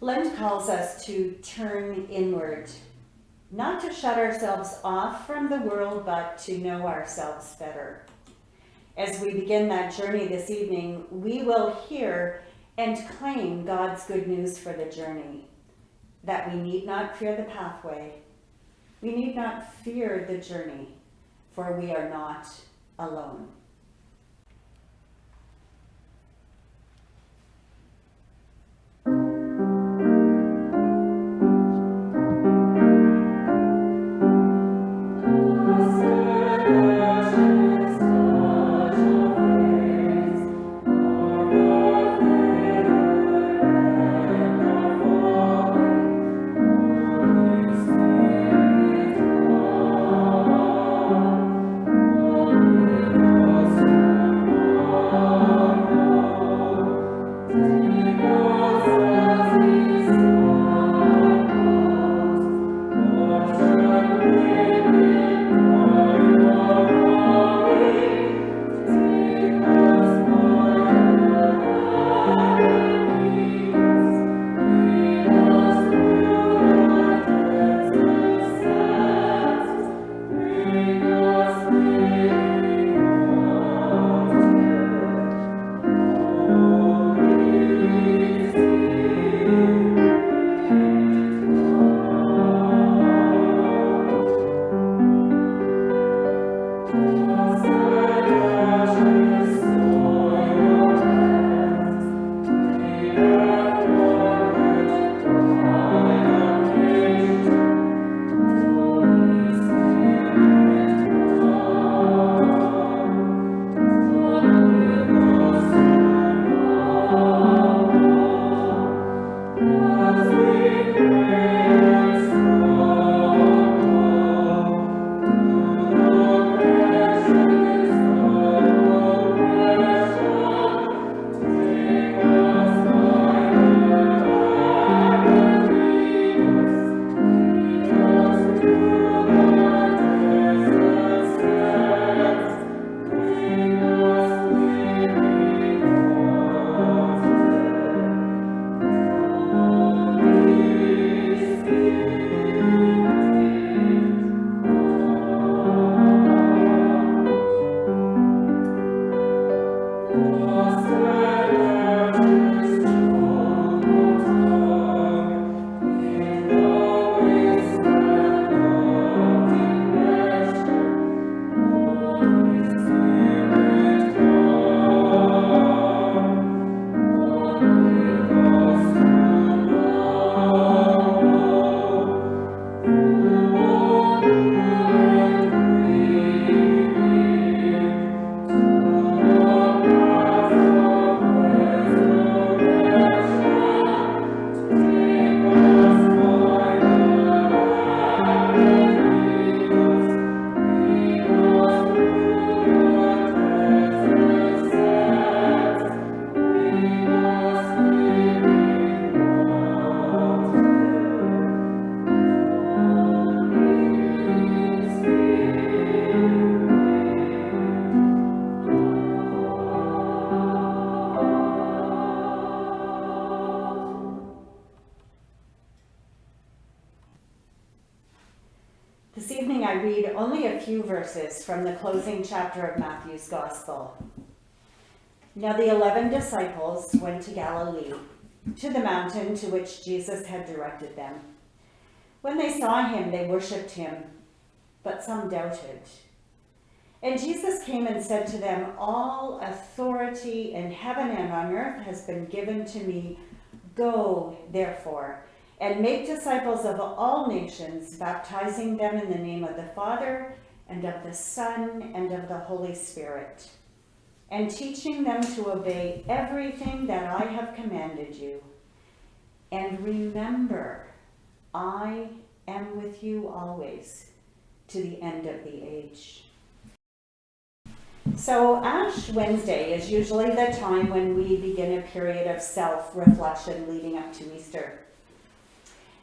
Lent calls us to turn inward, not to shut ourselves off from the world, but to know ourselves better. As we begin that journey this evening, we will hear and claim God's good news for the journey, that we need not fear the pathway. We need not fear the journey, for we are not alone. This evening I read only a few verses from the closing chapter of Matthew's Gospel. Now the 11 disciples went to Galilee, to the mountain to which Jesus had directed them. When they saw him, they worshipped him, but some doubted. And Jesus came and said to them, "All authority in heaven and on earth has been given to me. Go, therefore, and make disciples of all nations, baptizing them in the name of the Father, and of the Son, and of the Holy Spirit, and teaching them to obey everything that I have commanded you. And remember, I am with you always, to the end of the age." So Ash Wednesday is usually the time when we begin a period of self-reflection leading up to Easter.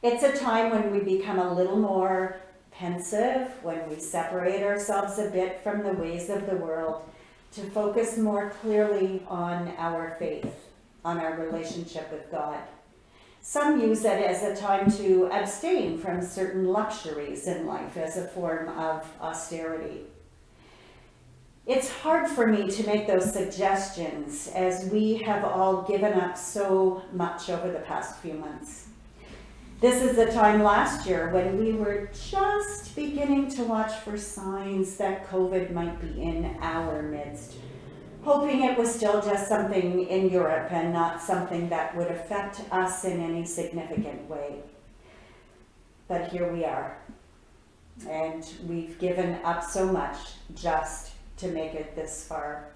It's a time when we become a little more pensive, when we separate ourselves a bit from the ways of the world to focus more clearly on our faith, on our relationship with God. Some use it as a time to abstain from certain luxuries in life as a form of austerity. It's hard for me to make those suggestions as we have all given up so much over the past few months. This is the time last year when we were just beginning to watch for signs that COVID might be in our midst, hoping it was still just something in Europe and not something that would affect us in any significant way. But here we are, and we've given up so much just to make it this far.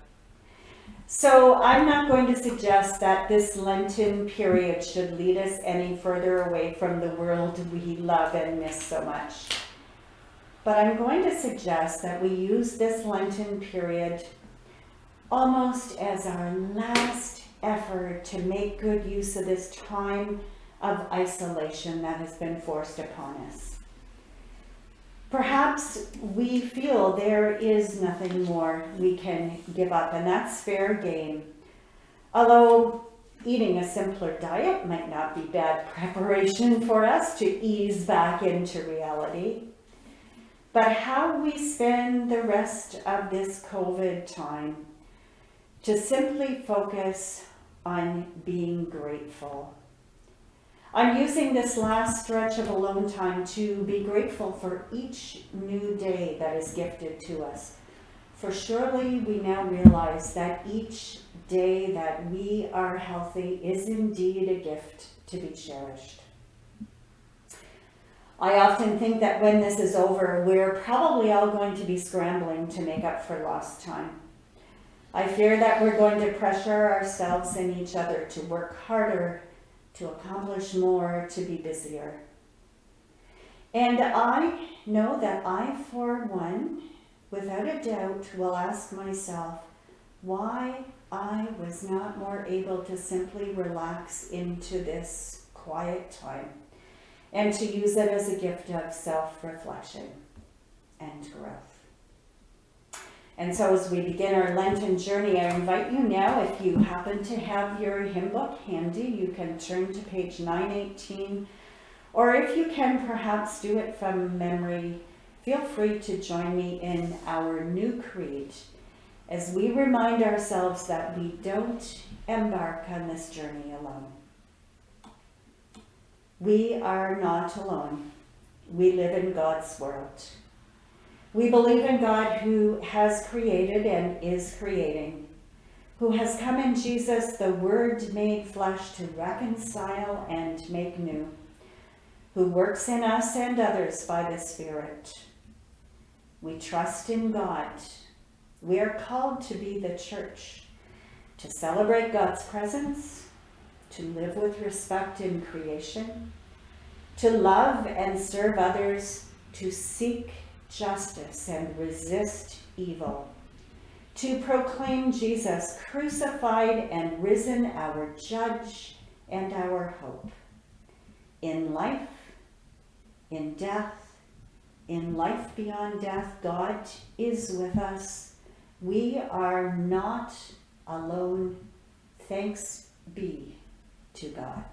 So I'm not going to suggest that this Lenten period should lead us any further away from the world we love and miss so much. But I'm going to suggest that we use this Lenten period almost as our last effort to make good use of this time of isolation that has been forced upon us. Perhaps we feel there is nothing more we can give up, and that's fair game. Although eating a simpler diet might not be bad preparation for us to ease back into reality. But how we spend the rest of this COVID time to simply focus on being grateful. I'm using this last stretch of alone time to be grateful for each new day that is gifted to us. For surely we now realize that each day that we are healthy is indeed a gift to be cherished. I often think that when this is over, we're probably all going to be scrambling to make up for lost time. I fear that we're going to pressure ourselves and each other to work harder, to accomplish more, to be busier. And I know that I, for one, without a doubt, will ask myself why I was not more able to simply relax into this quiet time and to use it as a gift of self-reflection and growth. And so as we begin our Lenten journey, I invite you now, if you happen to have your hymn book handy, you can turn to page 918, or if you can perhaps do it from memory, feel free to join me in our new creed as we remind ourselves that we don't embark on this journey alone. We are not alone. We live in God's world. We believe in God who has created and is creating, who has come in Jesus, the Word made flesh, to reconcile and make new, who works in us and others by the Spirit. We trust in God. We are called to be the church, to celebrate God's presence, to live with respect in creation, to love and serve others, to seek justice and resist evil, to proclaim Jesus crucified and risen, our judge and our hope. In life, in death, in life beyond death, God is with us. We are not alone. Thanks be to God.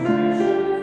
Nutrition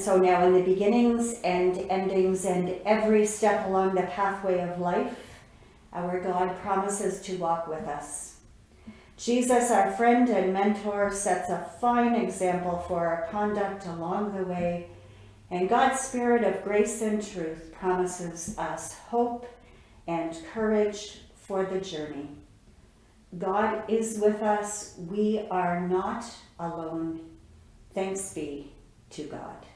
And so now in the beginnings and endings and every step along the pathway of life, our God promises to walk with us. Jesus, our friend and mentor, sets a fine example for our conduct along the way, and God's Spirit of grace and truth promises us hope and courage for the journey. God is with us. We are not alone. Thanks be to God.